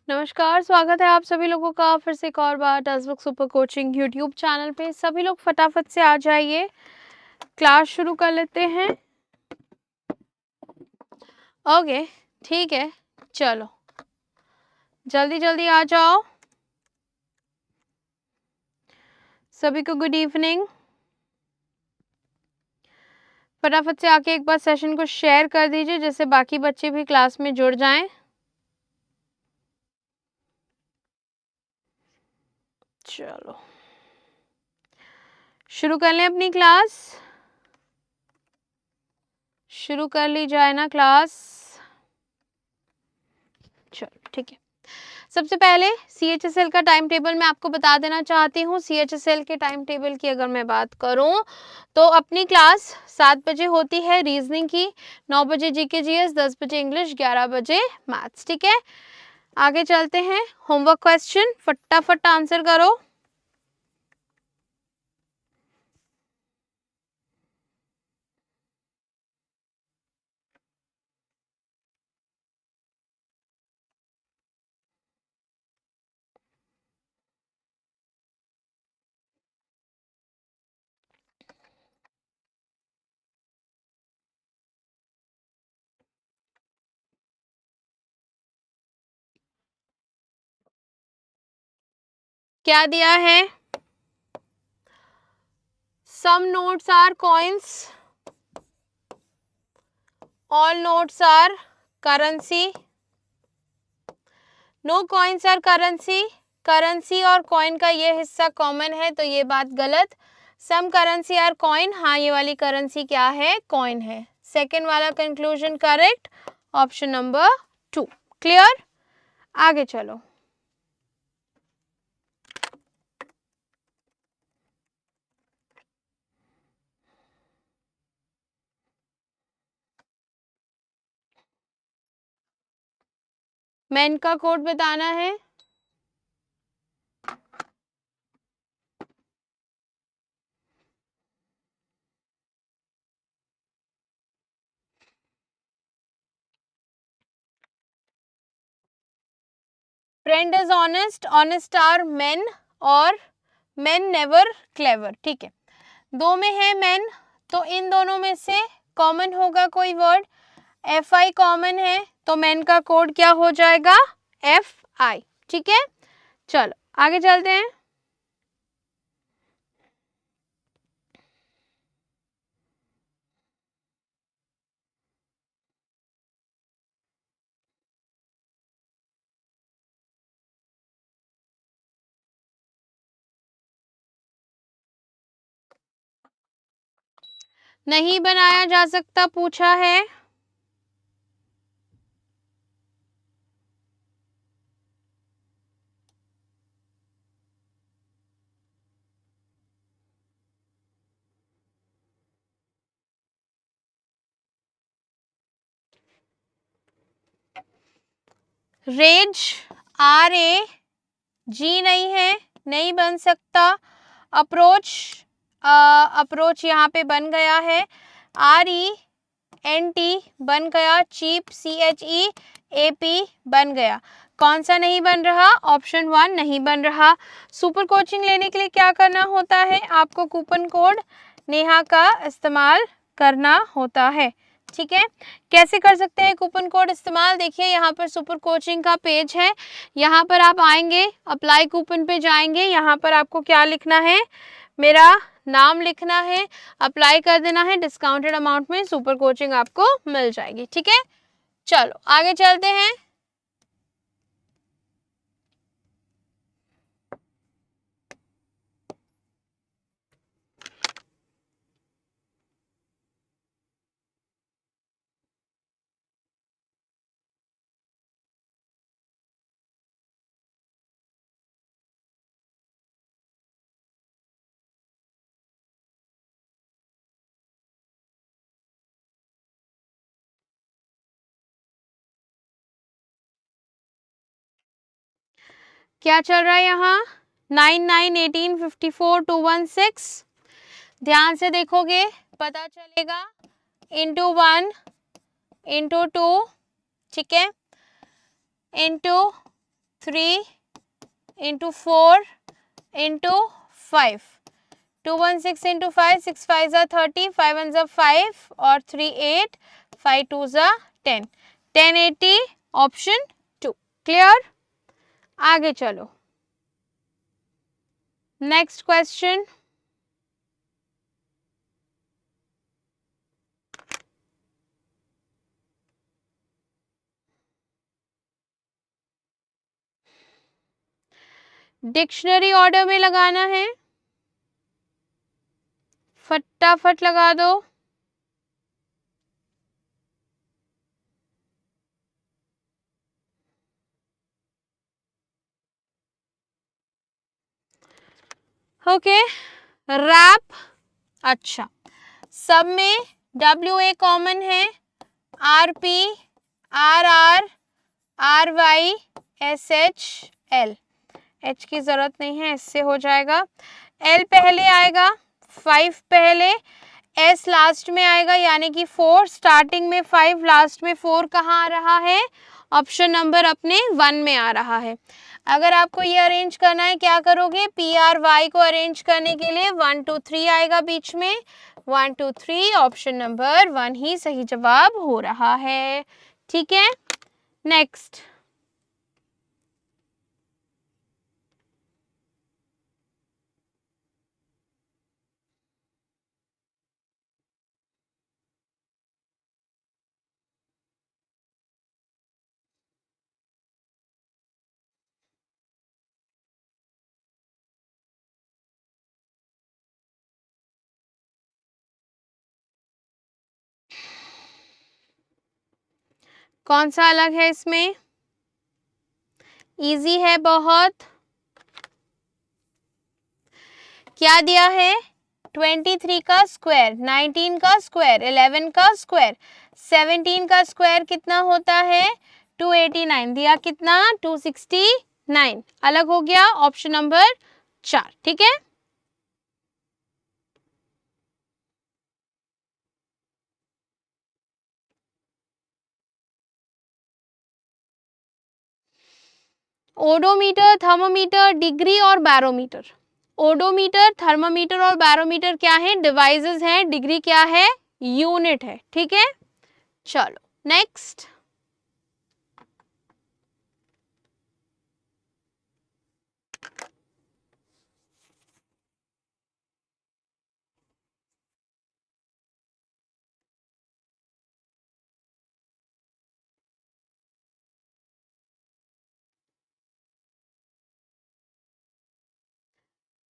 नमस्कार, स्वागत है आप सभी लोगों का फिर से एक और बार text super coaching YouTube channel पे। सभी लोग फटाफट से आ जाइए, क्लास शुरू कर लेते हैं। ओके, ठीक है, चलो जल्दी जल्दी आ जाओ। सभी को गुड इवनिंग। फटाफट से आके एक बार सेशन को शेयर कर दीजिए जिससे बाकी बच्चे भी क्लास में जुड़ जाएं। चलो शुरू कर लें अपनी क्लास। शुरू कर ली जाए ना क्लास। चलो ठीक है। सबसे पहले CHSL का टाइम टेबल मैं आपको बता देना चाहती हूँ। CHSL के टाइम टेबल की अगर मैं बात करूँ तो अपनी क्लास 7 बजे होती है रीजनिंग की, 9 बजे GK GS, 10 बजे इंग्लिश, 11 बजे मैथ्स। ठीक है, आगे चलते हैं। होमवर्क क्वेश्चन फटाफट आंसर करो। क्या दिया है? Some notes are coins, all notes are currency, no coins are currency. Currency और कॉइन का ये हिस्सा कॉमन है तो ये बात गलत। सम करेंसी आर कॉइन, हाँ ये वाली करेंसी क्या है? कॉइन है। सेकेंड वाला conclusion correct, option number 2। Clear, आगे चलो। मैन का कोड बताना है। Friend is honest, honest are men और मेन नेवर क्लेवर। ठीक है, दो में है मेन तो इन दोनों में से कॉमन होगा कोई वर्ड। FI कॉमन है तो मेन का कोड क्या हो जाएगा? FI। ठीक है, चलो आगे चलते हैं। नहीं बनाया जा सकता पूछा है। रेज RAG नहीं है, नहीं बन सकता। अप्रोच, अप्रोच यहाँ पे बन गया है। RENT बन गया। चीप CHEAP बन गया। कौन सा नहीं बन रहा? ऑप्शन 1 नहीं बन रहा। सुपर कोचिंग लेने के लिए क्या करना होता है? आपको कूपन कोड नेहा का इस्तेमाल करना होता है। ठीक है, कैसे कर सकते हैं कूपन कोड इस्तेमाल? देखिए यहाँ पर सुपर कोचिंग का पेज है, यहाँ पर आप आएंगे, अप्लाई कूपन पे जाएंगे, यहाँ पर आपको क्या लिखना है? मेरा नाम लिखना है, अप्लाई कर देना है, डिस्काउंटेड अमाउंट में सुपर कोचिंग आपको मिल जाएगी। ठीक है, चलो आगे चलते हैं। क्या चल रहा है यहाँ? 9, 9, 18, 54, 216। ध्यान से देखोगे पता चलेगा। इंटू 1 इंटू 2, ठीक है, into 3 into 4 into 5. 216 into 5, 6 5s are 30, 5 1s are 5 और 3 8, 5 2s are 10. 1080 ऑप्शन 2. क्लियर? आगे चलो. Next question. डिक्शनरी ऑर्डर में लगाना है, फटाफट लगा दो. ओके. रैप. अच्छा, सब में WA कॉमन है, RP, RR, RY, SH, L. H की जरूरत नहीं है, S से हो जाएगा. L पहले आएगा, 5 पहले, S लास्ट में आएगा यानी कि 4. स्टार्टिंग में 5, लास्ट में 4 कहाँ आ रहा है? ऑप्शन नंबर अपने 1 में आ रहा है. अगर आपको ये अरेंज करना है, क्या करोगे? PRY को अरेंज करने के लिए 1 2 3 आएगा बीच में. 1 2 3 ऑप्शन नंबर 1 ही सही जवाब हो रहा है. ठीक है. नेक्स्ट. कौन सा अलग है इसमें? इजी है बहुत. क्या दिया है? 23 का स्क्वायर, 19 का स्क्वायर, 11 का स्क्वायर, 17 का स्क्वायर कितना होता है? 289. दिया कितना? 269. अलग हो गया ऑप्शन नंबर 4. ठीक है. ओडोमीटर, थर्मोमीटर, डिग्री और बैरोमीटर. ओडोमीटर, थर्मोमीटर और बैरोमीटर क्या है? डिवाइसेस हैं. डिग्री क्या है? यूनिट है. ठीक है. चलो नेक्स्ट.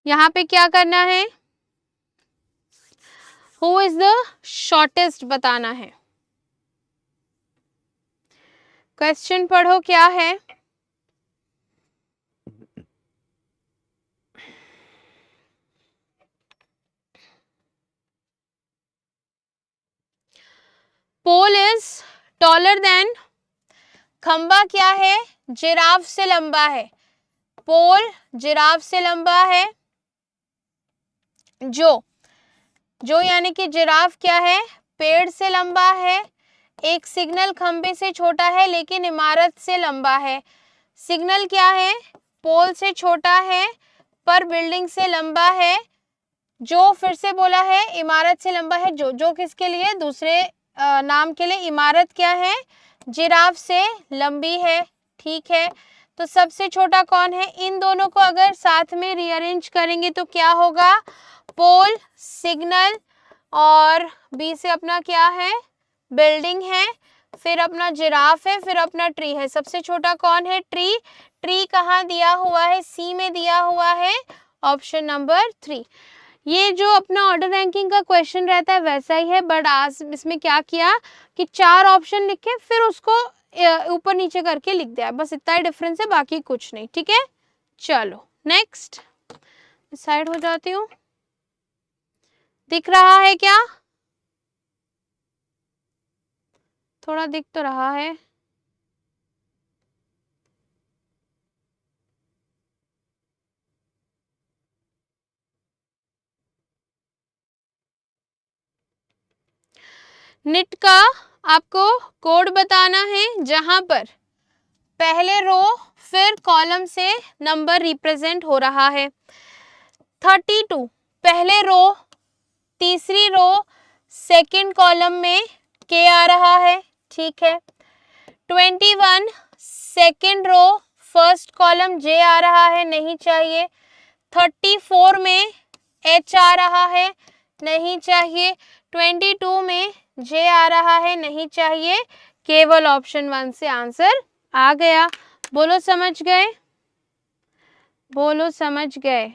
यहाँ पे क्या करना है? हु इज द शॉर्टेस्ट बताना है. क्वेश्चन पढ़ो क्या है. Pole is taller than. खंबा क्या है? जिराफ से लंबा है. पोल जिराफ से लंबा है. जो यानी कि जिराफ क्या है? पेड़ से लंबा है. एक सिग्नल खंबे से छोटा है लेकिन इमारत से लंबा है. सिग्नल क्या है? पोल से छोटा है पर बिल्डिंग से लंबा है. जो फिर से बोला है इमारत से लंबा है. जो किसके लिए? दूसरे नाम के लिए. इमारत क्या है? जिराफ से लंबी है. ठीक है. तो सबसे छोटा कौन है? इन दोनों को अगर साथ में रीअरेंज करेंगे तो क्या होगा? पोल, सिग्नल और बी से अपना क्या है? बिल्डिंग है. फिर अपना जिराफ है. फिर अपना ट्री है. सबसे छोटा कौन है? ट्री. ट्री कहाँ दिया हुआ है? सी में दिया हुआ है. Option number 3. ये जो अपना ऑर्डर रैंकिंग का क्वेश्चन रहता है वैसा ही है, बट आज इसमें क्या किया कि 4 ऑप्शन लिखे फिर उसको ऊपर नीचे करके लिख दिया. बस इतना ही डिफरेंस है, बाकी कुछ नहीं. ठीक है. चलो नेक्स्ट. साइड हो जाती हूँ. दिख रहा है क्या? थोड़ा दिख तो रहा है. निट का आपको कोड बताना है जहां पर पहले रो फिर कॉलम से नंबर रिप्रेजेंट हो रहा है। 32 पहले रो, तीसरी रो, सेकंड कॉलम में के आ रहा है, ठीक है। 21 सेकंड रो, फर्स्ट कॉलम जे आ रहा है, नहीं चाहिए। 34 में एच आ रहा है, नहीं चाहिए। 22 में जे आ रहा है, नहीं चाहिए। केवल ऑप्शन 1 से आंसर आ गया। बोलो समझ गए, बोलो समझ गए।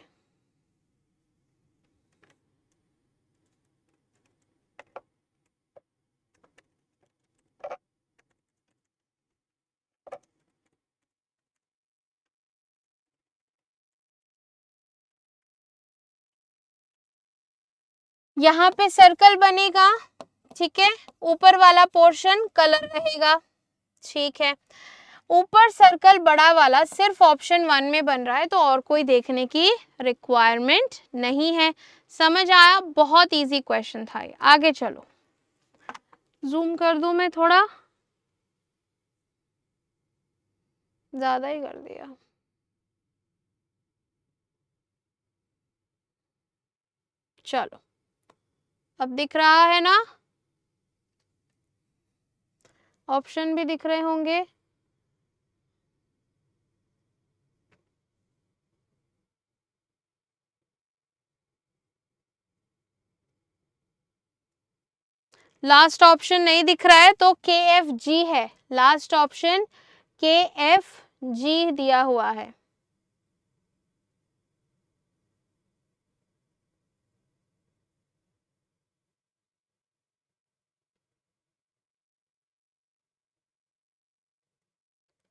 यहाँ पे सर्कल बनेगा, ठीक है, ऊपर वाला पोर्शन कलर रहेगा, ठीक है। ऊपर सर्कल बड़ा वाला सिर्फ ऑप्शन 1 में बन रहा है, तो और कोई देखने की रिक्वायरमेंट नहीं है। समझ आया? बहुत इजी क्वेश्चन था ये। आगे चलो, जूम कर दूं मैं थोड़ा, ज्यादा ही कर दिया। चलो, अब दिख रहा है ना, ऑप्शन भी दिख रहे होंगे। लास्ट ऑप्शन नहीं दिख रहा है तो के एफ जी है, लास्ट ऑप्शन के एफ जी दिया हुआ है।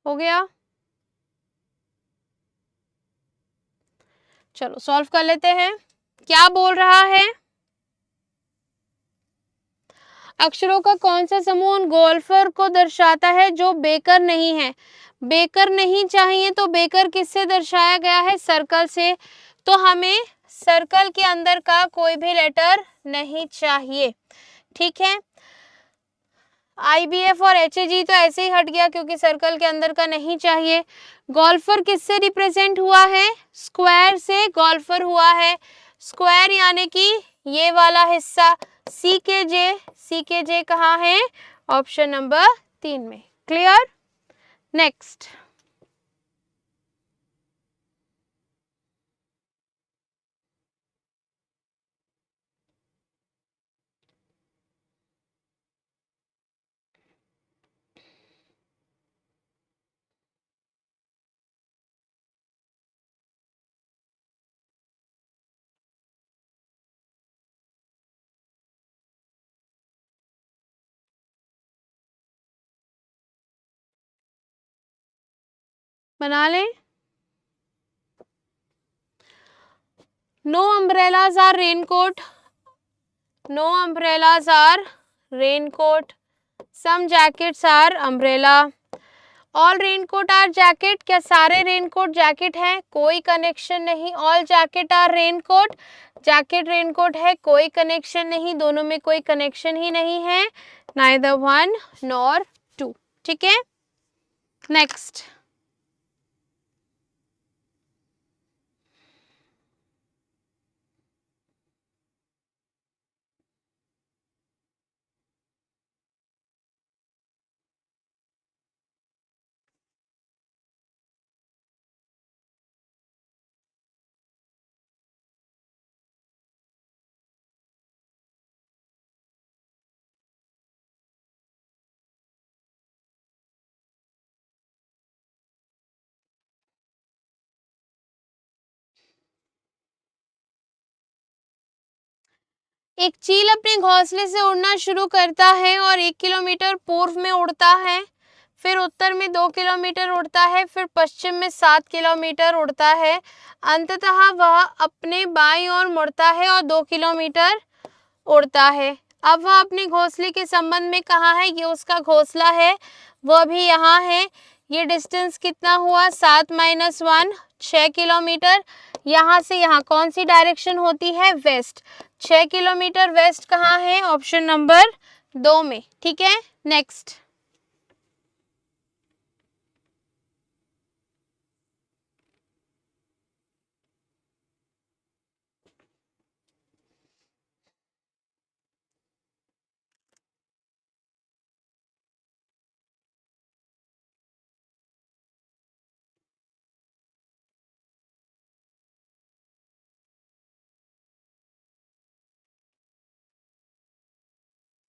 हो गया? चलो सॉल्व कर लेते हैं। क्या बोल रहा है? अक्षरों का कौन सा समूह उन गोल्फर को दर्शाता है जो बेकर नहीं है? बेकर नहीं चाहिए, तो बेकर किससे दर्शाया गया है? सर्कल से। तो हमें सर्कल के अंदर का कोई भी लेटर नहीं चाहिए, ठीक है। IBF और HAG तो ऐसे ही हट गया क्योंकि सर्कल के अंदर का नहीं चाहिए। गोल्फर किससे रिप्रेजेंट हुआ है? स्क्वायर से गोल्फर हुआ है। स्क्वायर यानी कि ये वाला हिस्सा। CKJ कहाँ है? ऑप्शन नंबर 3 में। क्लियर? नेक्स्ट, बना लें। No umbrellas are raincoat, no umbrellas are raincoat, some jackets are umbrella, all raincoat are jacket. क्या सारे रेनकोट जैकेट हैं? कोई कनेक्शन नहीं। All jacket are raincoat, jacket raincoat है, कोई कनेक्शन नहीं, दोनों में कोई कनेक्शन ही नहीं है। नाइदर 1 नॉर 2, ठीक है। नेक्स्ट, एक चील अपने घोंसले से उड़ना शुरू करता है और 1 किलोमीटर पूर्व में उड़ता है, फिर उत्तर में 2 किलोमीटर उड़ता है, फिर पश्चिम में 7 किलोमीटर उड़ता है। अंततः वह अपने बाईं ओर मुड़ता है और 2 किलोमीटर उड़ता है। अब वह अपने घोंसले के संबंध में कहाँ है? ये उसका घोंसला है, वह भी यहाँ है। ये डिस्टेंस कितना हुआ? 7 - 1 6 किलोमीटर। यहाँ से यहाँ कौन सी डायरेक्शन होती है? वेस्ट। 6 किलोमीटर वेस्ट कहाँ है? ऑप्शन नंबर 2 में, ठीक है। नेक्स्ट,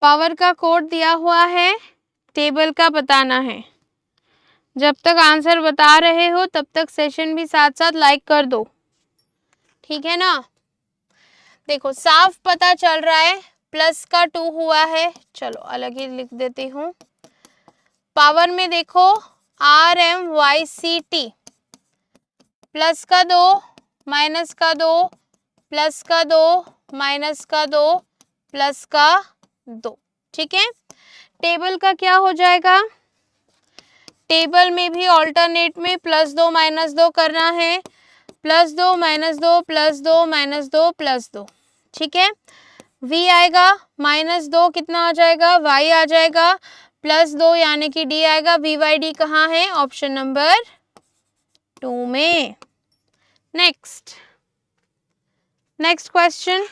पावर का कोड दिया हुआ है, टेबल का बताना है। जब तक आंसर बता रहे हो तब तक सेशन भी साथ साथ लाइक कर दो, ठीक है ना। देखो साफ पता चल रहा है, प्लस का 2 हुआ है, चलो अलग ही लिख देती हूँ। पावर में देखो RMYCT, प्लस का 2 माइनस का 2 प्लस का 2 माइनस का 2 प्लस का 2, ठीक है। टेबल का क्या हो जाएगा, टेबल में भी ऑल्टरनेट में +2 -2 करना है, +2 -2 +2 -2 +2, ठीक है। v आएगा -2 कितना आ जाएगा, y आ जाएगा, +2 यानी कि d आएगा। v/d कहाँ है, ऑप्शन नंबर 2 में। नेक्स्ट क्वेश्चन,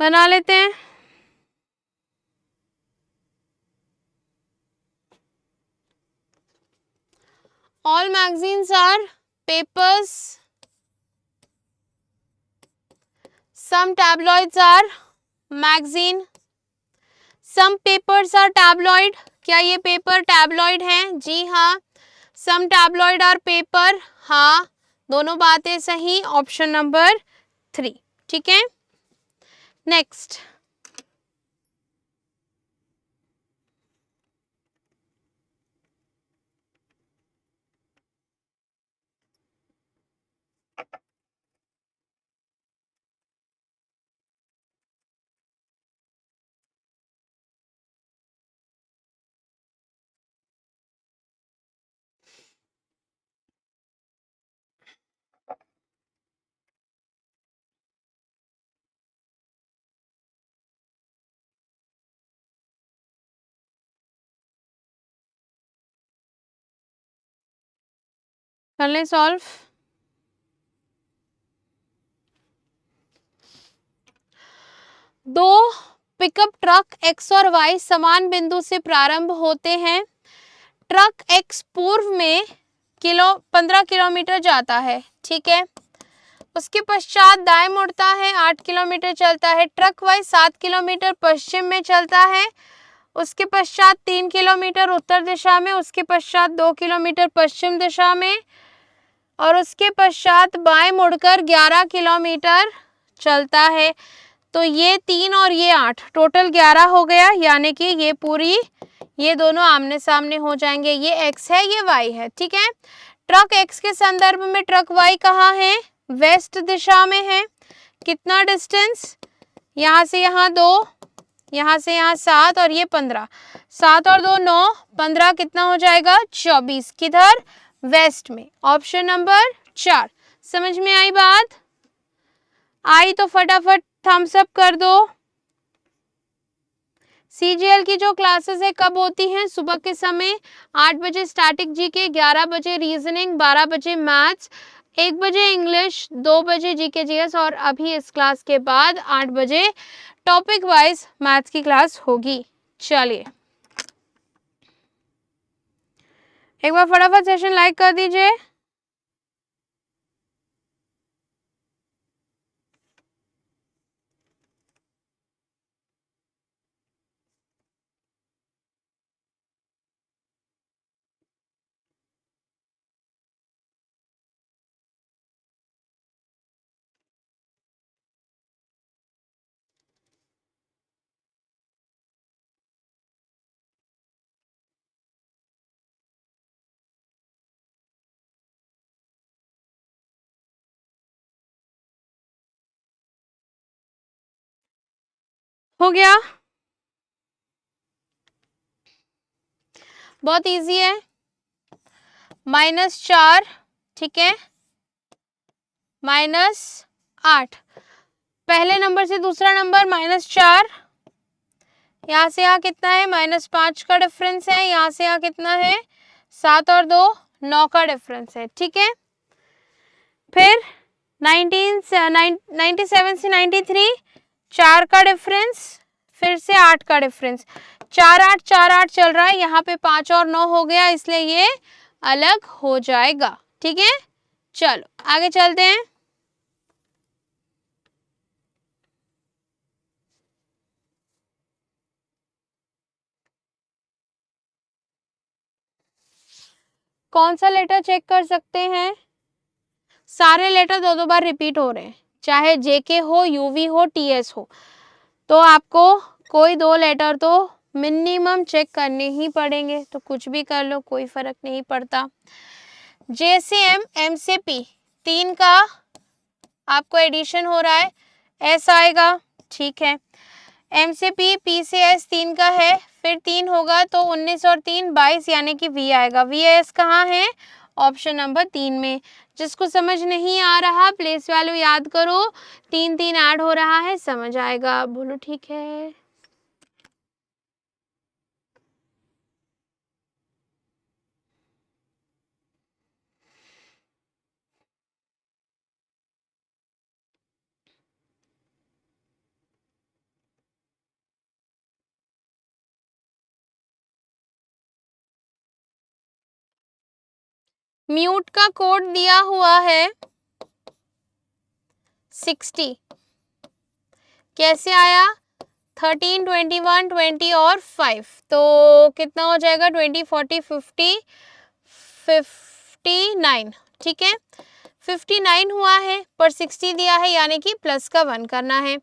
बना लेते हैं। All magazines are papers, some tabloids are magazine, some papers are tabloid। क्या ये पेपर टैबलॉइड हैं? जी हाँ। some tabloid are paper, हाँ, दोनों बातें सही, ऑप्शन नंबर 3, ठीक है। नेक्स्ट, कर लें सॉल्व। दो पिकअप ट्रक एक्स और वाई समान बिंदु से प्रारंभ होते हैं। ट्रक एक्स पूर्व में 15 किलोमीटर जाता है, ठीक है। उसके पश्चात दाएं मुड़ता है, 8 किलोमीटर चलता है। ट्रक वाई 7 किलोमीटर पश्चिम में चलता है, उसके पश्चात 3 किलोमीटर उत्तर दिशा में, उसके पश्चात 2 किलोमीटर पश्चिम दिशा में, और उसके पश्चात बाएं मुड़कर 11 किलोमीटर चलता है। तो ये 3 और ये 8, टोटल 11 हो गया, यानी कि ये दोनों आमने सामने हो जाएंगे। ये x है, ये y है, ठीक है। ट्रक x के संदर्भ में ट्रक y कहाँ है, वेस्ट दिशा में है। कितना डिस्टेंस, यहाँ से यहाँ 2, यहाँ से यहाँ 7 और ये 15, 7 और 2 9, 15 कितना हो जाएगा 24, किधर, वेस्ट में, ऑप्शन नंबर 4। समझ में आई बात? आई तो फटाफट थम्स अप कर दो। CGL की जो क्लासेस है कब होती हैं, सुबह के समय 8 बजे स्टैटिक जीके, 11 बजे रीजनिंग, 12 बजे मैथ्स, 1 बजे इंग्लिश, 2 बजे जीके जीएस, और अभी इस क्लास के बाद 8 बजे टॉपिक वाइज मैथ्स की क्लास होगी। चलिए एक बार फटाफट सेशन लाइक कर दीजिए। हो गया, बहुत इजी है। -4, ठीक है, -8, पहले नंबर से दूसरा नंबर -4, यहाँ से यहाँ कितना है, -5 का डिफरेंस है। यहाँ से यहाँ कितना है, 7 और 2 9 का डिफरेंस है, ठीक है। फिर 97 से 93, 4 का डिफरेंस, फिर से 8 का डिफरेंस, 4 8 4 8 चल रहा है, यहाँ पे 5 और 9 हो गया, इसलिए ये अलग हो जाएगा। ठीक है, चलो आगे चलते हैं। कौन सा लेटर चेक कर सकते हैं? सारे लेटर दो बार रिपीट हो रहे हैं, चाहे जेके हो, यूवी हो, टीएस हो, तो आपको कोई 2 लेटर तो मिनिमम चेक करने ही पड़ेंगे, तो कुछ भी कर लो, कोई फर्क नहीं पड़ता। जे से एम, एम से पी, 3 का आपको एडिशन हो रहा है, एस आएगा। ठीक है, एम से पी, पी से एस 3 का है, फिर 3 होगा तो 19 और 3 22, यानी कि वी आएगा। वी एस कहाँ है? ऑप्शन नंबर 3 में। जिसको समझ नहीं आ रहा प्लेस वैल्यू याद करो, 3 3 ऐड हो रहा है, समझ आएगा। बोलो ठीक है। म्यूट का कोड दिया हुआ है 60, कैसे आया? 13 21 20 और 5, तो कितना हो जाएगा? 20 40 50 59। ठीक है, 59 हुआ है पर 60 दिया है, यानी कि प्लस का 1 करना है।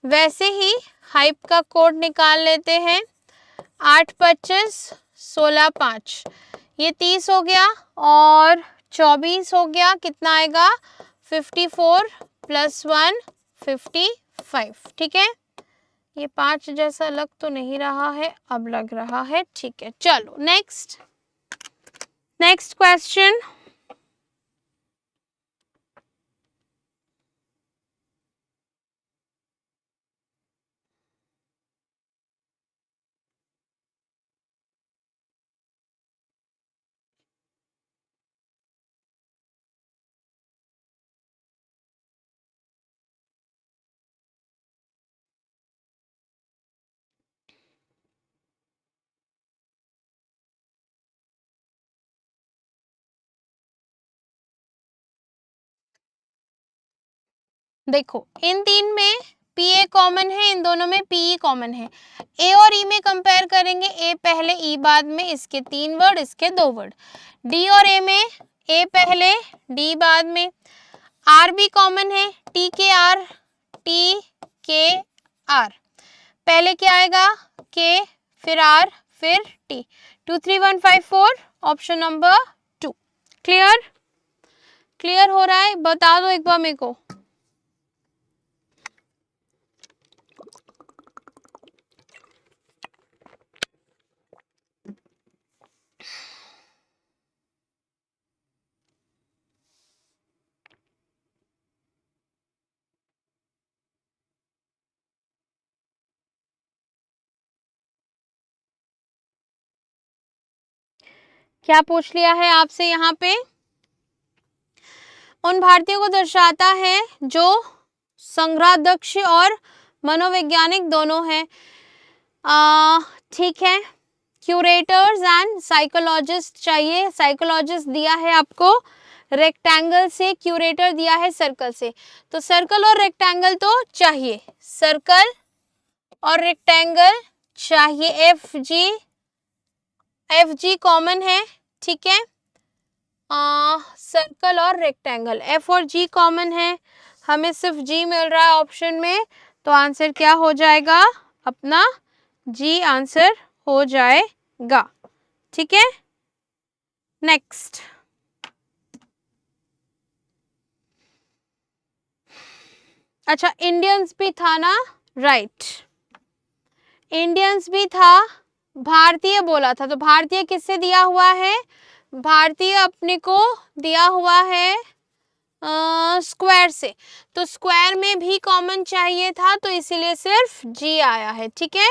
वैसे ही हाइप का कोड निकाल लेते हैं, 8 25 16 5, ये 30 हो गया और 24 हो गया, कितना आएगा? 54 प्लस 1 55। ठीक है, ये 5 जैसा लग तो नहीं रहा है, अब लग रहा है। ठीक है, चलो नेक्स्ट क्वेश्चन। देखो, इन 3 में पी ए कॉमन है, इन दोनों में पीई कॉमन है। ए और ई में कंपेयर करेंगे, ए पहले ई बाद में, इसके 3 वर्ड, इसके 2 वर्ड। डी और ए में ए पहले डी बाद में। आर भी कॉमन है, टी के आर, टी के आर, पहले क्या आएगा? के, फिर आर, फिर टी। 2 3 1 5 4, option number 2। क्लियर हो रहा है? बता दो एक बार मेरे को। क्या पूछ लिया है आपसे यहाँ पे? उन भारतीयों को दर्शाता है जो संग्रहाध्यक्ष और मनोवैज्ञानिक दोनों हैं। ठीक है, क्यूरेटर्स एंड साइकोलॉजिस्ट चाहिए। साइकोलॉजिस्ट दिया है आपको रेक्टेंगल से, क्यूरेटर दिया है सर्कल से, तो सर्कल और रेक्टेंगल तो चाहिए, सर्कल और रेक्टेंगल चाहिए। एफ जी कॉमन है। ठीक है, सर्कल और रेक्टेंगल, एफ और जी कॉमन है, हमें सिर्फ जी मिल रहा है ऑप्शन में, तो आंसर क्या हो जाएगा? अपना जी आंसर हो जाएगा। ठीक है, नेक्स्ट। अच्छा, इंडियंस भी था ना? राइट, इंडियंस भी था, भारतीय बोला था, तो भारतीय किससे दिया हुआ है? भारतीय अपने को दिया हुआ है स्क्वायर से, तो स्क्वायर में भी कॉमन चाहिए था, तो इसीलिए सिर्फ जी आया है। ठीक है,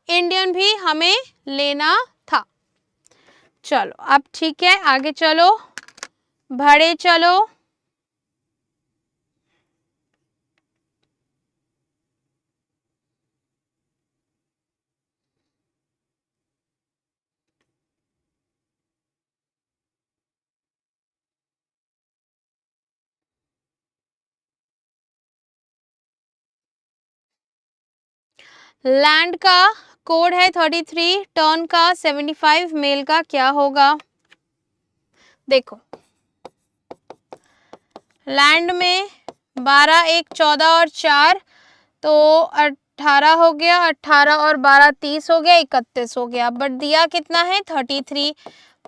इंडियन भी हमें लेना था। चलो अब ठीक है, आगे चलो, बड़े चलो। लैंड का कोड है 33, टर्न का 75, मेल का क्या होगा? देखो, लैंड में 12 1 14 और 4 तो 18 हो गया, 18 और 12 30 हो गया, 31 हो गया। बट दिया कितना है? 33।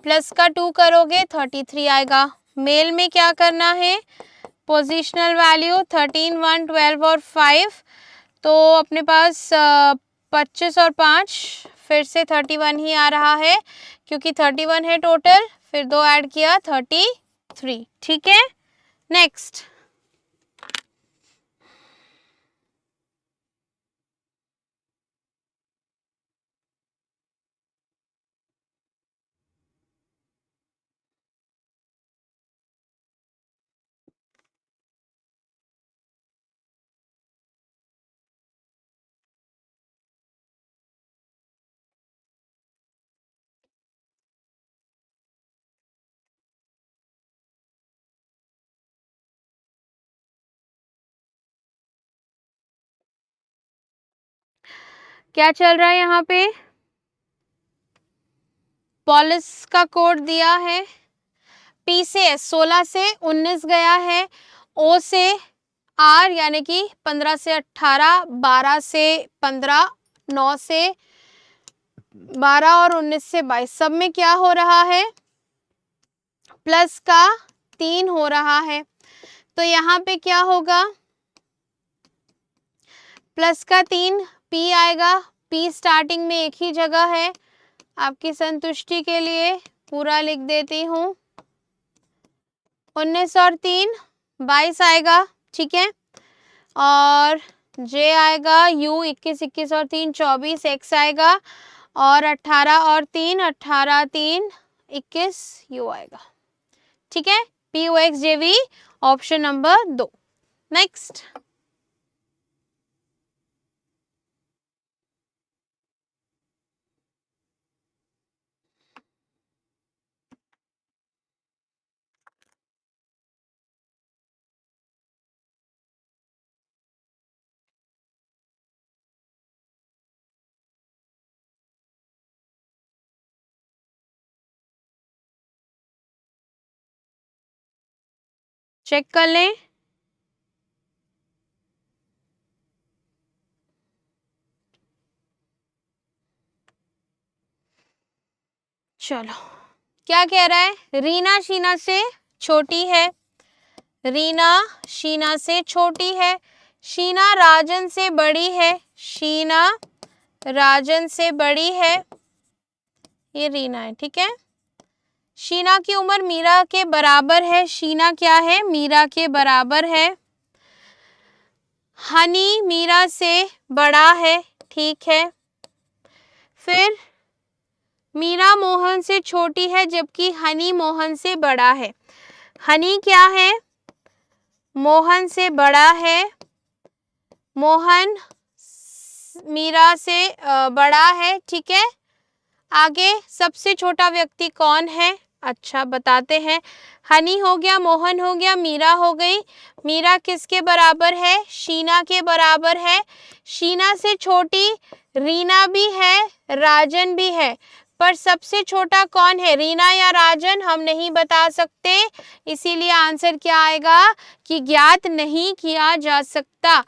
प्लस का 2 करोगे 33 आएगा। मेल में क्या करना है? पोजिशनल वैल्यू 13 1 12 और 5, तो अपने पास 25 और 5 फिर से 31 ही आ रहा है, क्योंकि 31 है टोटल, फिर 2 ऐड किया 33। ठीक है, नेक्स्ट। क्या चल रहा है यहाँ पे? पॉलिस का कोड दिया है, पी से एस 16 से 19 गया है, ओ से आर यानी कि 15 से 18, 12 से 15, 9 से 12 और 19 से 22, सब में क्या हो रहा है? प्लस का 3 हो रहा है। तो यहाँ पे क्या होगा? प्लस का 3 पी आएगा। पी स्टार्टिंग में एक ही जगह है, आपकी संतुष्टि के लिए पूरा लिख देती हूँ। 19 और 3 22 आएगा, ठीक है। और जे आएगा, यू 21 21 और 3 24, एक्स आएगा, और 18 और 3 18 3 21 यू आएगा, ठीक है। P O X J V, option number 2। Next. Check कर लें। चलो, क्या कह रहा है? रीना शीना से छोटी है, रीना शीना से छोटी है, शीना राजन से बड़ी है, शीना राजन से बड़ी है, ये रीना है, ठीक है। शीना की उम्र मीरा के बराबर है, शीना क्या है? मीरा के बराबर है। हनी मीरा से बड़ा है, ठीक है। फिर मीरा मोहन से छोटी है, जबकि हनी मोहन से बड़ा है। हनी क्या है? मोहन से बड़ा है, मोहन मीरा से बड़ा है, ठीक है। आगे सबसे छोटा व्यक्ति कौन है? अच्छा, बताते हैं। हनी हो गया, मोहन हो गया, मीरा हो गई। मीरा किसके बराबर है? शीना के बराबर है। शीना से छोटी रीना भी है, राजन भी है, पर सबसे छोटा कौन है? रीना या राजन? हम नहीं बता सकते, इसीलिए आंसर क्या आएगा कि ज्ञात नहीं किया जा सकता।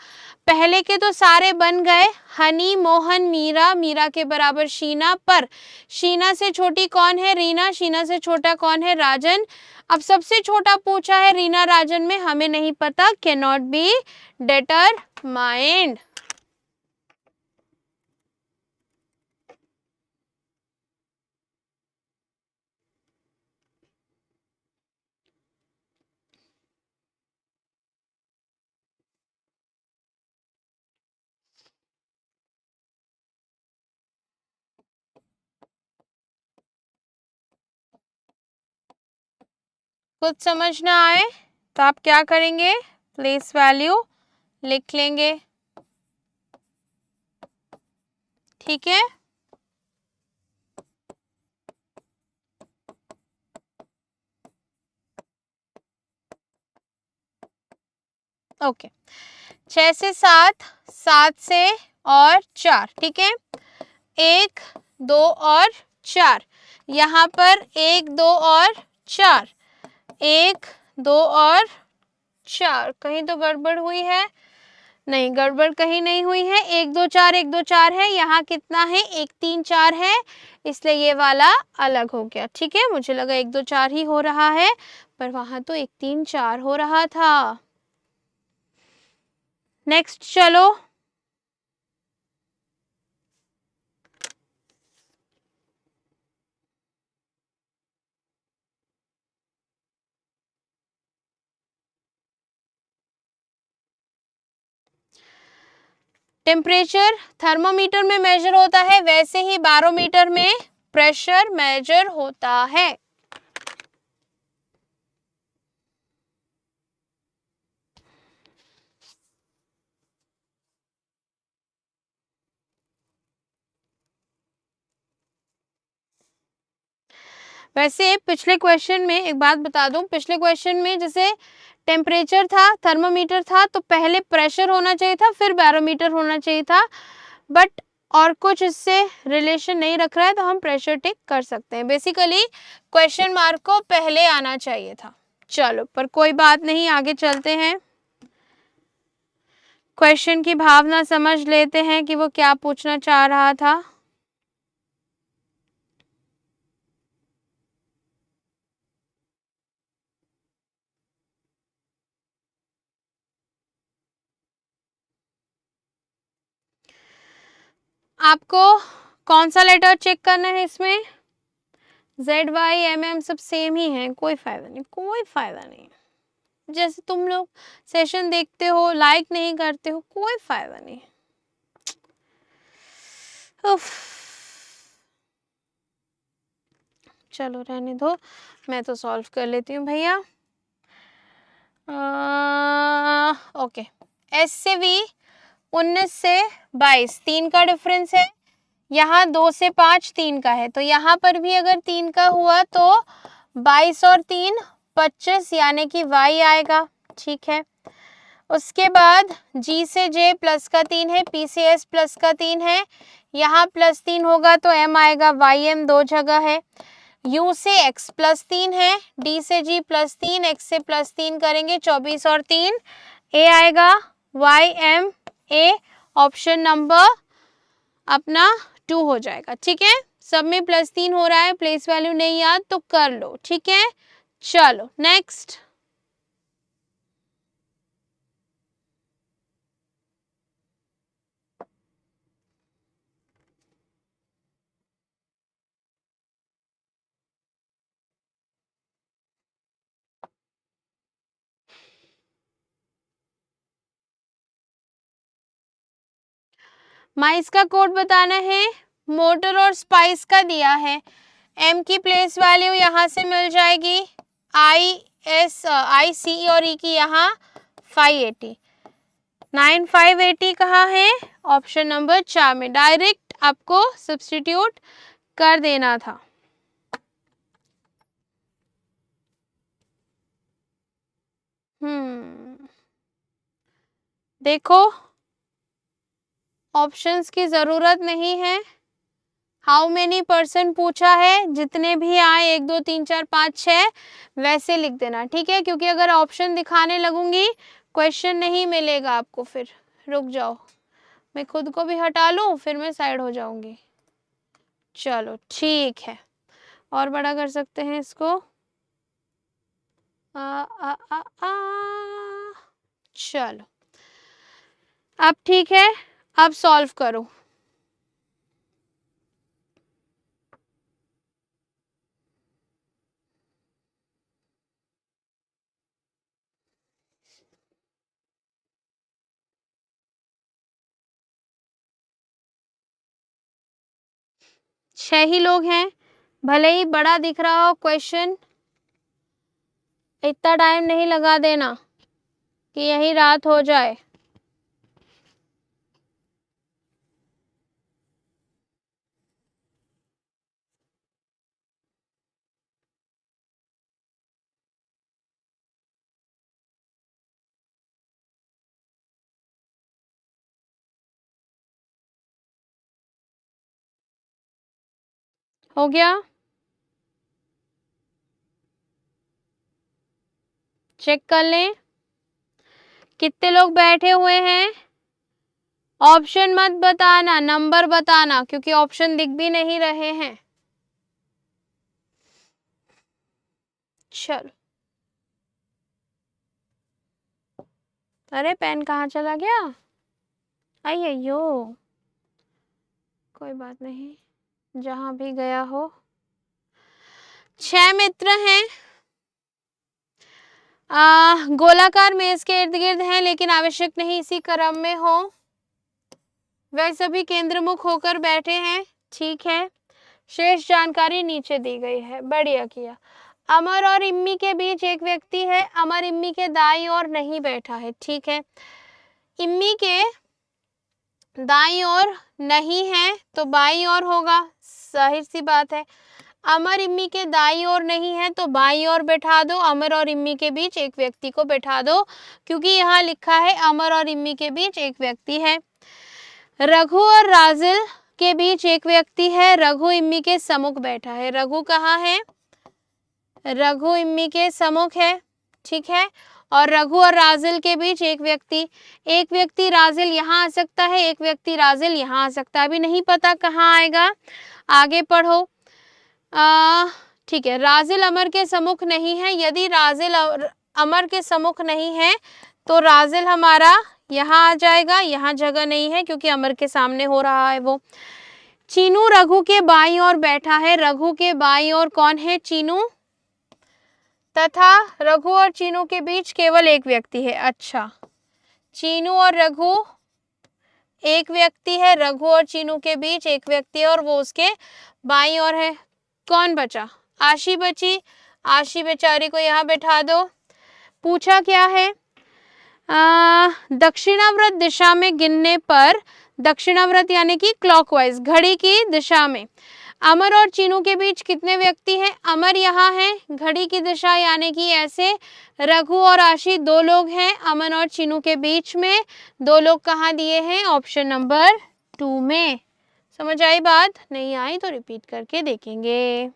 पहले के तो सारे बन गए, हनी मोहन मीरा, मीरा के बराबर शीना, पर शीना से छोटी कौन है? रीना। शीना से छोटा कौन है? राजन। अब सबसे छोटा पूछा है रीना राजन में, हमें नहीं पता, कैन नॉट बी डिटरमाइंड। कुछ समझ ना आए तो आप क्या करेंगे? प्लेस वैल्यू लिख लेंगे, ठीक है। ओके, 6 से 7, 7 से और 4, ठीक है। 1, 2 और 4, यहाँ पर 1, 2 और 4, 1, 2 और 4, कहीं तो गड़बड़ हुई है? नहीं, गड़बड़ कहीं नहीं हुई है। 1 2 4 1 2 4 है, यहाँ कितना है? 1 3 4 है, इसलिए ये वाला अलग हो गया, ठीक है। मुझे लगा 1 2 4 ही हो रहा है, पर वहां तो 1 3 4 हो रहा था। नेक्स्ट चलो, टेम्परेचर थर्मोमीटर में मेजर होता है, वैसे ही बैरोमीटर में प्रेशर मेजर होता है। वैसे पिछले क्वेश्चन में एक बात बता दूं, पिछले क्वेश्चन में जैसे टेम्परेचर था, थर्मोमीटर था, तो पहले प्रेशर होना चाहिए था, फिर बैरोमीटर होना चाहिए था, बट और कुछ इससे रिलेशन नहीं रख रहा है तो हम प्रेशर टिक कर सकते हैं। बेसिकली क्वेश्चन मार्क को पहले आना चाहिए था। चलो, पर कोई बात नहीं, आगे चलते हैं। क्वेश्चन की भावना समझ लेते हैं कि वो क्या पूछना चाह रहा था। आपको कौन सा लेटर चेक करना है इसमें? ZYMM सब सेम ही है, कोई फायदा नहीं, कोई फायदा नहीं। जैसे तुम लोग सेशन देखते हो, लाइक नहीं करते हो, कोई फायदा नहीं। उफ, चलो रहने दो, मैं तो सॉल्व कर लेती हूँ भैया। ओके, S से V 19 से 22 3 का डिफरेंस है, यहाँ 2 से 5 3 का है, तो यहाँ पर भी अगर 3 का हुआ तो 22 और 3 25, यानी कि Y आएगा, ठीक है। उसके बाद G से J प्लस का 3 है, P से S प्लस का 3 है, यहाँ प्लस 3 होगा तो M आएगा, YM 2 जगह है। U से X प्लस 3 है, D से G प्लस 3, X से प्लस 3 करेंगे 24 और 3 A आएगा, YM A, ऑप्शन नंबर अपना 2 हो जाएगा, ठीक है। सब में प्लस 3 हो रहा है, प्लेस वैल्यू नहीं याद तो कर लो, ठीक है। चलो नेक्स्ट, माइस का कोड बताना है, मोटर और स्पाइस का दिया है। M की प्लेस वैल्यू यहाँ से मिल जाएगी, IC और E की यहाँ 580, 9580 कहाँ है? ऑप्शन नंबर 4 में, डायरेक्ट आपको सब्स्टिट्यूट कर देना था। देखो, ऑप्शंस की जरूरत नहीं है। हाउ मेनी परसेंट पूछा है, जितने भी आए 1 2 3 4 5 6 वैसे लिख देना, ठीक है। क्योंकि अगर ऑप्शन दिखाने लगूंगी क्वेश्चन नहीं मिलेगा आपको, फिर रुक जाओ, मैं खुद को भी हटा लूं, फिर मैं साइड हो जाऊंगी। चलो ठीक है, और बड़ा कर सकते हैं इसको। आ, आ, आ, आ, चलो, अब ठीक है, अब सॉल्व करो। छह ही लोग हैं, भले ही बड़ा दिख रहा हो क्वेश्चन, इतना टाइम नहीं लगा देना कि यही रात हो जाए। हो गया? चेक कर लें कितने लोग बैठे हुए हैं। ऑप्शन मत बताना, नंबर बताना, क्योंकि ऑप्शन दिख भी नहीं रहे हैं। चलो, अरे पेन कहाँ चला गया? अयो, कोई बात नहीं, जहां भी गया हो। 6 मित्र हैं, गोलाकार मेज के इर्द गिर्द हैं, लेकिन आवश्यक नहीं इसी क्रम में हो। वह सभी केंद्रमुख होकर बैठे हैं। ठीक है, शेष जानकारी नीचे दी गई है। बढ़िया किया। अमर और इम्मी के बीच एक व्यक्ति है। अमर इम्मी के दाईं ओर नहीं बैठा है। ठीक है, इम्मी के दाईं ओर नहीं है तो बाईं ओर होगा, जाहिर सी बात है। अमर इम्मी के दाईं ओर नहीं है तो बाईं ओर बैठा दो। अमर और इम्मी के बीच एक व्यक्ति को बैठा दो, क्योंकि यहाँ लिखा है अमर और इम्मी के बीच एक व्यक्ति है। रघु और राजिल के बीच एक व्यक्ति है। रघु इम्मी के सम्मुख बैठा है। रघु कहाँ है? रघु इम्मी के सम्मुख है। ठीक है, और रघु और राजिल के बीच एक व्यक्ति राजिल यहाँ आ सकता है, एक व्यक्ति राजिल यहाँ आ सकता है। अभी नहीं पता कहाँ आएगा, आगे पढ़ो। ठीक है, राजिल अमर के सम्मुख नहीं है। यदि राजिल अमर के सम्मुख नहीं है तो राजिल हमारा यहाँ आ जाएगा। यहाँ जगह नहीं है क्योंकि अमर के सामने हो रहा है वो। चीनू रघु के बाईं ओर बैठा है। रघु के बाईं ओर कौन है? चीनू। तथा रघु और चीनू के बीच केवल एक व्यक्ति है। अच्छा, चीनू और रघु एक व्यक्ति है, रघु और चीनू के बीच एक व्यक्ति है और वो उसके बाईं ओर है। कौन बचा? आशी बची। आशी बेचारी को यहाँ बैठा दो। पूछा क्या है? दक्षिणावर्त दिशा में गिनने पर, दक्षिणावर्त यानी कि क्लॉकवाइज, घड़ी की दिशा में अमर और चीनू के बीच कितने व्यक्ति हैं? अमर यहाँ है, घड़ी की दिशा यानी कि ऐसे। रघु और आशी 2 लोग हैं। अमर और चीनू के बीच में 2 लोग कहाँ दिए हैं? ऑप्शन नंबर 2 में। समझ आई बात? नहीं आई तो रिपीट करके देखेंगे।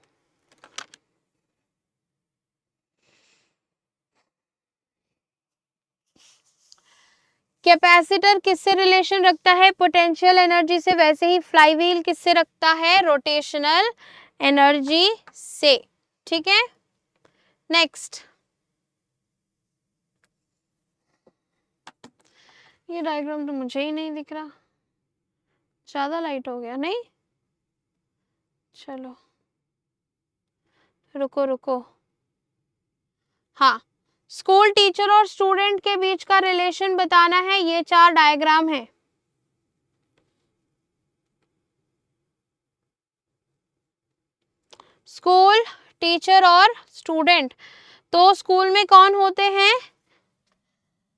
कैपेसिटर किससे रिलेशन रखता है? पोटेंशियल एनर्जी से। वैसे ही फ्लाईव्हील किससे रखता है? रोटेशनल एनर्जी से। ठीक है, नेक्स्ट। ये डायग्राम तो मुझे ही नहीं दिख रहा, ज्यादा लाइट हो गया नहीं? चलो रुको रुको। हाँ, स्कूल टीचर और स्टूडेंट के बीच का रिलेशन बताना है। ये 4 डायग्राम है। स्कूल, टीचर और स्टूडेंट, तो स्कूल में कौन होते हैं?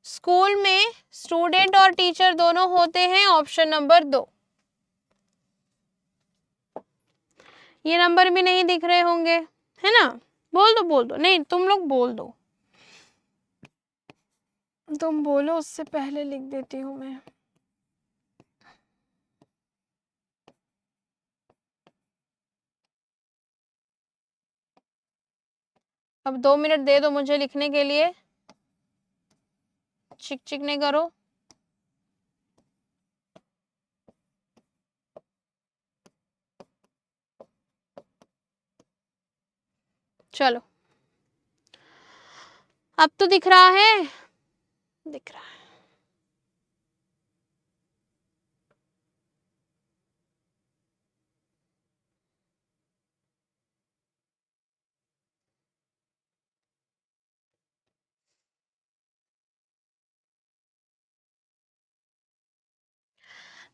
स्कूल में स्टूडेंट और टीचर दोनों होते हैं। Option number 2। ये नंबर भी नहीं दिख रहे होंगे, है ना? बोल दो, नहीं तुम लोग बोल दो, तुम बोलो उससे पहले लिख देती हूँ मैं। अब 2 मिनट दे दो मुझे लिखने के लिए। चिक चिक नहीं करो। चलो, अब तो दिख रहा है, दिख रहा है।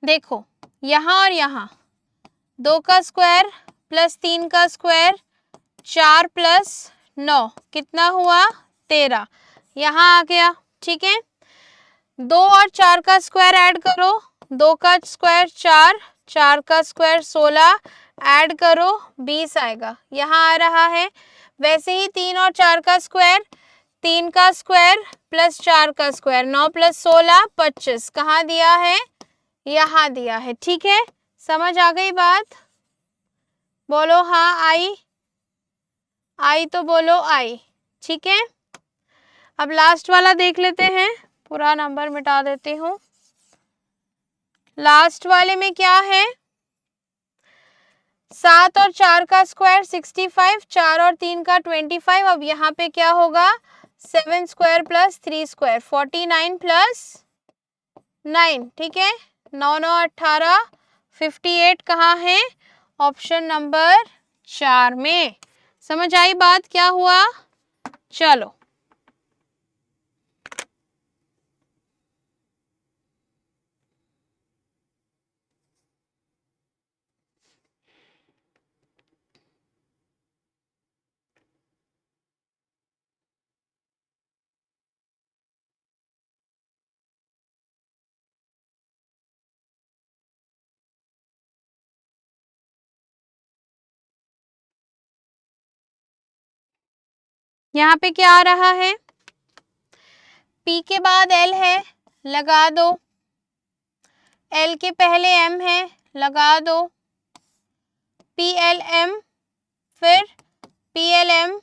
देखो, यहाँ और यहाँ 2 का स्क्वायर प्लस 3 का स्क्वायर 4 प्लस 9 कितना हुआ? 13। यहाँ आ गया। ठीक है, 2 और 4 का स्क्वायर ऐड करो। 2 का स्क्वायर 4, 4 का स्क्वायर 16, ऐड करो 20 आएगा। यहाँ आ रहा है। वैसे ही 3 और 4 का स्क्वायर, 3 का स्क्वायर प्लस 4 का स्क्वायर, 9 प्लस 16 25। कहाँ दिया है? यहाँ दिया है। ठीक है, समझ आ गई बात? बोलो हाँ आई, आई तो बोलो आई। ठीक है, अब लास्ट वाला देख लेते हैं, पूरा नंबर मिटा देती हूँ। लास्ट वाले में क्या है, 7 और 4 का स्क्वायर 65, 4 और 3 का 25। अब यहाँ पे क्या होगा, 7 स्क्वायर प्लस 3 स्क्वायर 49 प्लस 9। ठीक है, 9 9 18, 58 कहाँ है, ऑप्शन नंबर 4 में। समझ आई बात क्या हुआ? चलो यहाँ पे क्या आ रहा है, P के बाद L है, लगा दो। L के पहले M है, लगा दो। PLM, फिर PLM,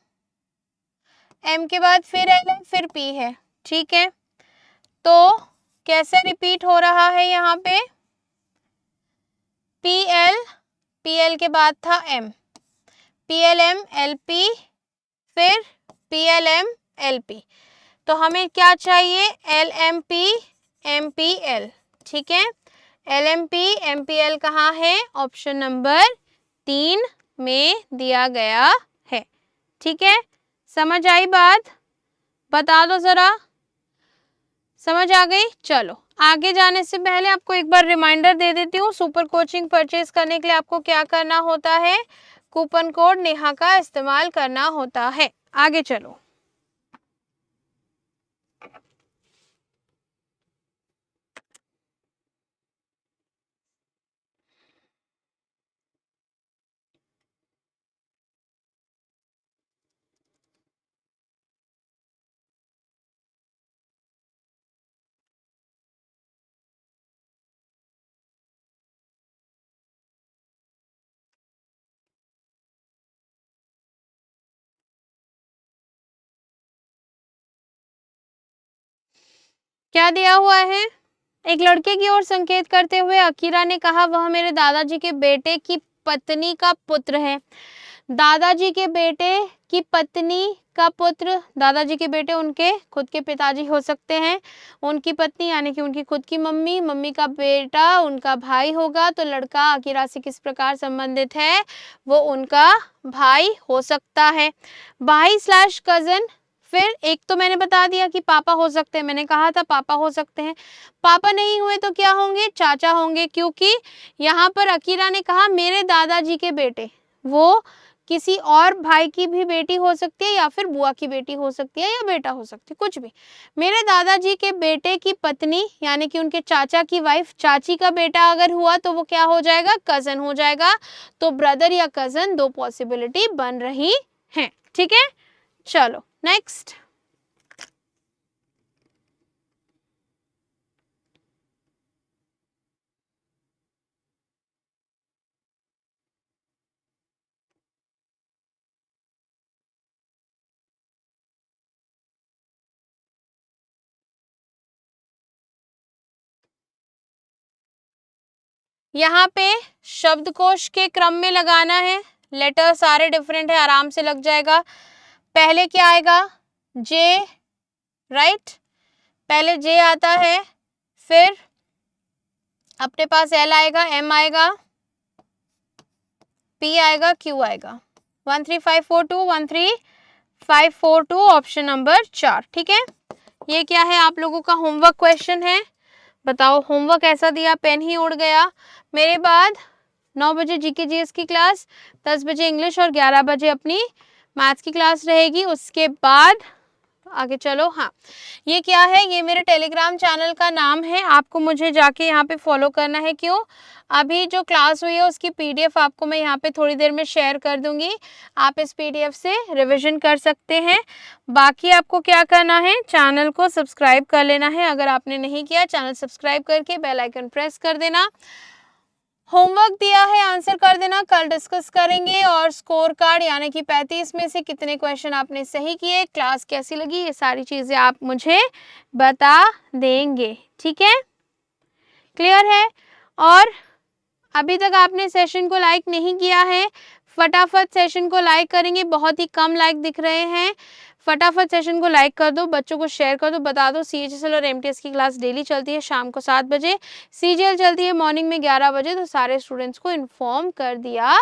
M के बाद फिर L है, फिर P है। ठीक है, तो कैसे रिपीट हो रहा है यहाँ पे, PL के बाद था M, PLM LP, फिर PLM LP। तो हमें क्या चाहिए, LMP MPL। ठीक है, LMP MPL कहाँ है, ऑप्शन नंबर 3 में दिया गया है। ठीक है, समझ आई बात, बता दो जरा, समझ आ गई? चलो आगे जाने से पहले आपको एक बार रिमाइंडर दे देती हूँ, सुपर कोचिंग परचेज करने के लिए आपको क्या करना होता है, कूपन कोड नेहा का इस्तेमाल करना होता है। आगे चलो, क्या दिया हुआ है, एक लड़के की ओर संकेत करते हुए अकीरा ने कहा, वह मेरे दादाजी के बेटे की पत्नी का पुत्र है। दादाजी के बेटे की पत्नी का पुत्र, दादाजी के बेटे उनके खुद के पिताजी हो सकते हैं, उनकी पत्नी यानी कि उनकी खुद की मम्मी, मम्मी का बेटा उनका भाई होगा। तो लड़का अकीरा से किस प्रकार संबंधित है, वो उनका भाई हो सकता है, भाई स्लैश कजन। फिर एक तो मैंने बता दिया कि पापा हो सकते हैं, मैंने कहा था पापा हो सकते हैं। पापा नहीं हुए तो क्या होंगे, चाचा होंगे, क्योंकि यहाँ पर अकीरा ने कहा मेरे दादाजी के बेटे, वो किसी और भाई की भी बेटी हो सकती है या फिर बुआ की बेटी हो सकती है या बेटा हो सकती है, कुछ भी। मेरे दादाजी के बेटे की पत्नी यानी कि उनके चाचा की वाइफ, चाची का बेटा अगर हुआ तो वो क्या हो जाएगा, कजन हो जाएगा। तो ब्रदर या कजन, दो पॉसिबिलिटी बन रही हैं। ठीक है, चलो नेक्स्ट। यहाँ पे शब्दकोश के क्रम में लगाना है, लेटर सारे डिफरेंट है, आराम से लग जाएगा। पहले क्या आएगा, जे, राइट, पहले जे आता है, फिर अपने पास एल आएगा, एम आएगा, पी आएगा, क्यू आएगा। 13542 13542 ऑप्शन नंबर 4। ठीक है, ये क्या है, आप लोगों का होमवर्क क्वेश्चन है। बताओ होमवर्क ऐसा दिया, पेन ही उड़ गया। मेरे बाद 9 बजे जीके जीएस की क्लास, 10 बजे इंग्लिश और 11 बजे अपनी मैथ्स की क्लास रहेगी। उसके बाद आगे चलो, हाँ ये क्या है, ये मेरे टेलीग्राम चैनल का नाम है, आपको मुझे जाके यहाँ पे फॉलो करना है। क्यों, अभी जो क्लास हुई है उसकी पीडीएफ आपको मैं यहाँ पे थोड़ी देर में शेयर कर दूंगी, आप इस पीडीएफ से रिवीजन कर सकते हैं। बाकी आपको क्या करना है, चैनल को सब्सक्राइब कर लेना है, अगर आपने नहीं किया चैनल सब्सक्राइब करके बेल आइकन प्रेस कर देना। होमवर्क दिया है, आंसर कर देना, कल डिस्कस करेंगे। और स्कोर कार्ड यानी कि 35 में से कितने क्वेश्चन आपने सही किए, क्लास कैसी लगी, ये सारी चीज़ें आप मुझे बता देंगे, ठीक है, क्लियर है। और अभी तक आपने सेशन को लाइक नहीं किया है, फटाफट सेशन को लाइक करेंगे, बहुत ही कम लाइक दिख रहे हैं, फटाफट सेशन को लाइक कर दो, बच्चों को शेयर कर दो, बता दो CHSL और MTS की क्लास डेली चलती है शाम को 7 बजे, CGL चलती है मॉर्निंग में 11 बजे, तो सारे स्टूडेंट्स को इन्फॉर्म कर दिया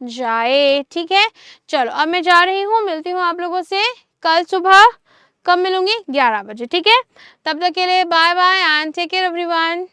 जाए, ठीक है। चलो अब मैं जा रही हूँ, मिलती हूँ आप लोगों से कल सुबह, कब मिलूंगी, 11 बजे, ठीक है। तब तक के लिए bye bye and take care everyone.